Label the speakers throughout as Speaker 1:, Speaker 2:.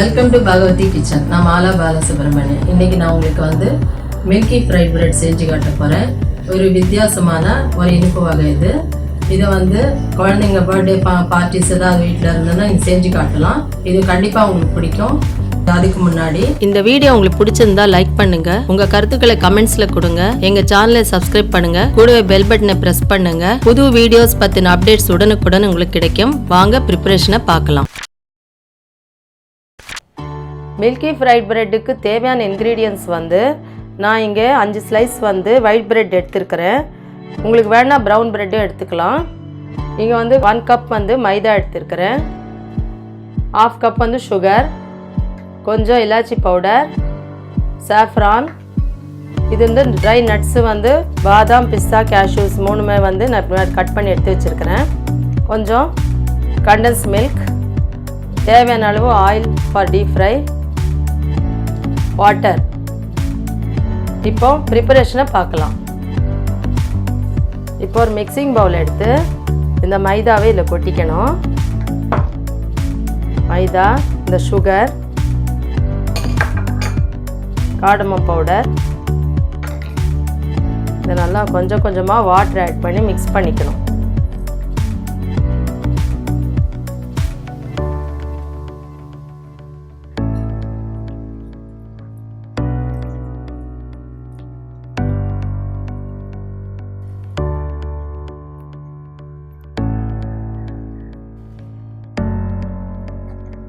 Speaker 1: Welcome to Bhagavathi kitchen. நான் மாலா பாலசுப்ரமணியன். இன்னைக்கு நான் உங்களுக்கு வந்து மில்கி ஃப்ரைட் பிரெட் செஞ்சு காட்ட போகிறேன். ஒரு வித்தியாசமான ஒரு இனிப்பு வகை இது. இதை வந்து குழந்தைங்க பர்த்டே பார்ட்டிஸ் ஏதாவது வீட்டில் இருந்ததுன்னா நீங்கள் செஞ்சு காட்டலாம். இது கண்டிப்பாக உங்களுக்கு பிடிக்கும். அதுக்கு முன்னாடி
Speaker 2: இந்த வீடியோ உங்களுக்கு பிடிச்சிருந்தா லைக் பண்ணுங்க, உங்க கருத்துக்களை கமெண்ட்ஸ்ல கொடுங்க, எங்க சேனலை சப்ஸ்கிரைப் பண்ணுங்க, கூடவே பெல் பட்டனை பிரஸ் பண்ணுங்க. புது வீடியோஸ் பத்தின அப்டேட்ஸ் உடனுக்குடன் உங்களுக்கு கிடைக்கும். வாங்க ப்ரிப்பரேஷனை பார்க்கலாம். மில்கி ஃப்ரைட் பிரெட்டுக்கு தேவையான இன்க்ரீடியன்ட்ஸ் வந்து நான் இங்கே 5 ஸ்லைஸ் வந்து ஒயிட் பிரெட் எடுத்துருக்கிறேன். உங்களுக்கு வேணா ப்ரௌன் பிரெட்டும் எடுத்துக்கலாம். இங்கே வந்து 1 கப் வந்து மைதா எடுத்துருக்கிறேன், 1/2 கப் வந்து சுகர், கொஞ்சம் இலாச்சி பவுடர், சாஃப்ரான், இது வந்து ட்ரை நட்ஸு வந்து பாதாம், பிஸ்தா, கேஷ்யூஸ் 3மே வந்து நான் கட் பண்ணி எடுத்து வச்சுருக்கிறேன், கொஞ்சம் கண்டன்ஸ் மில்க், தேவையான அளவு oil for deep fry, water. இப்போ ப்ரிப்பரேஷனை பார்க்கலாம். இப்போ ஒரு மிக்சிங் பவுல் எடுத்து இந்த மைதாவை இதில் கொட்டிக்கணும். மைதா, இந்த சுகர், கார்டமம் பவுடர், இதை நல்லா கொஞ்சம் கொஞ்சமாக வாட்டர் ஆட் பண்ணி மிக்ஸ் பண்ணிக்கணும்.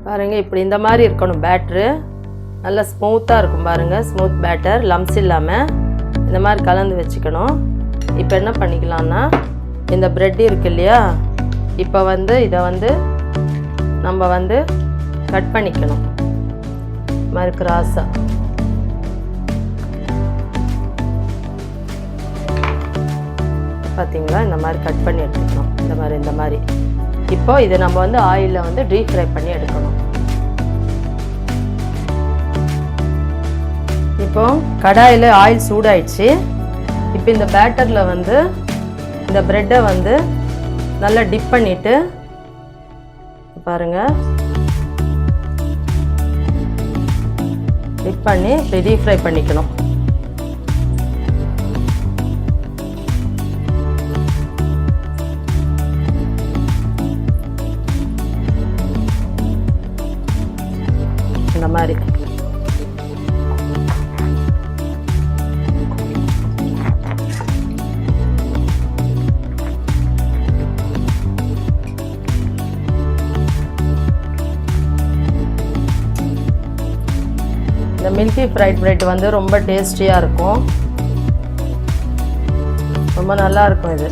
Speaker 2: பாருங்கள், இப்படி இந்த மாதிரி இருக்கணும் பேட்ரு. நல்லா ஸ்மூத்தாக இருக்கும் பாருங்கள், ஸ்மூத் பேட்டர், லம்ஸ் இல்லாமல் இந்த மாதிரி கலந்து வச்சுக்கணும். இப்போ என்ன பண்ணிக்கலாம்னா, இந்த ப்ரெட் இருக்கு இல்லையா, இப்போ வந்து இதை வந்து நம்ம வந்து கட் பண்ணிக்கணும். இந்த மாதிரி கிராஸாக பார்த்தீங்களா, இந்த மாதிரி கட் பண்ணி எடுத்துக்கணும். இந்த மாதிரி இப்போ இதை நம்ம வந்து ஆயிலில் வந்து டீப் ஃப்ரை பண்ணி எடுக்கணும். இப்போ கடாயில் ஆயில் சூடாயிடுச்சு. இப்போ இந்த பேட்டரில் வந்து இந்த ப்ரெட்டை வந்து நல்லா டிப் பண்ணிவிட்டு பாருங்கள், டிப் பண்ணி டீப் ஃப்ரை பண்ணிக்கணும். இந்த மாதிரி இந்த மில்கி ஃப்ரைட் பிரெட் வந்து ரொம்ப டேஸ்டியாக இருக்கும், ரொம்ப நல்லா இருக்கும். இது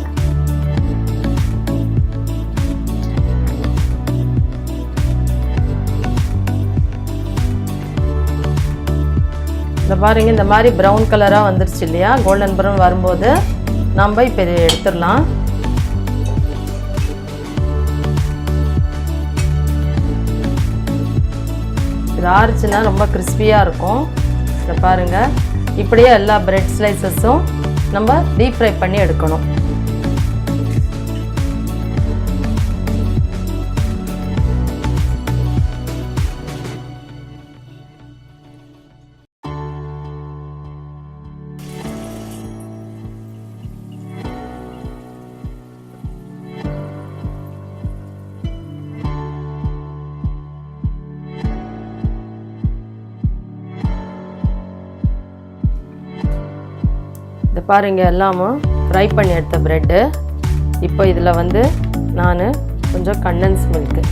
Speaker 2: இந்த பாருங்க, இந்த மாதிரி ப்ரௌன் கலராக வந்துருச்சு இல்லையா, கோல்டன் ப்ரௌன் வரும்போது நம்ம இப்போ இதை எடுத்துடலாம். இது ஆறுச்சுன்னா ரொம்ப கிறிஸ்பியாக இருக்கும். இதை பாருங்கள், இப்படியே எல்லா பிரெட் ஸ்லைசஸும் நம்ம டீப் ஃப்ரை பண்ணி எடுக்கணும். இதை பாருங்கள், எல்லாமும் ஃப்ரை பண்ணி எடுத்த ப்ரெட்டு. இப்போ இதில் வந்து நான் கொஞ்சம் கண்டன்ஸ் மில்க்கு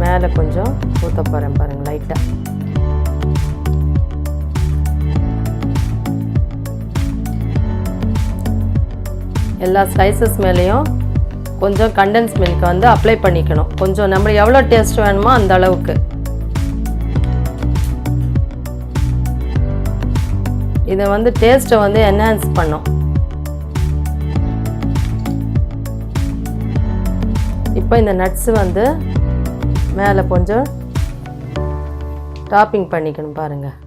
Speaker 2: மேலே கொஞ்சம் ஊற்ற போகிறேன் பாருங்கள், லைட்டாக. எல்லா ஸ்லைசஸ் மேலேயும் கொஞ்சம் கண்டன்ஸ் மில்க் வந்து அப்ளை பண்ணிக்கணும். கொஞ்சம் நம்ம எவ்வளோ டேஸ்ட் வேணுமோ அந்த அளவுக்கு. இதை வந்து டேஸ்ட்டை வந்து என்ஹான்ஸ் பண்ணும். இப்போ இந்த நட்ஸு வந்து மேலே கொஞ்சம் டாப்பிங் பண்ணிக்கணும் பாருங்கள்.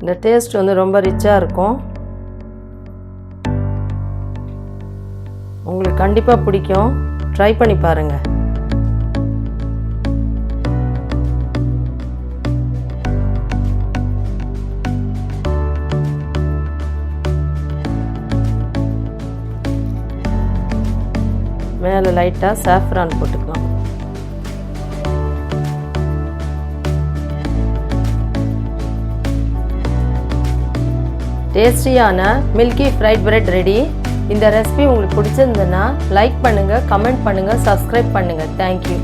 Speaker 2: இந்த டேஸ்ட் வந்து ரொம்ப ரிச்சாக இருக்கும். உங்களுக்கு கண்டிப்பாக பிடிக்கும். ட்ரை பண்ணி பாருங்கள். மேலே லைட்டாக சாஃப்ரான் போட்டுக்கலாம். டேஸ்டியான மில்கி ஃப்ரைட் பிரெட் ரெடி. இந்த ரெசிபி உங்களுக்கு பிடிச்சிருந்ததுன்னா லைக் பண்ணுங்கள், கமெண்ட் பண்ணுங்கள், சப்ஸ்கிரைப் பண்ணுங்கள். தேங்க்யூ.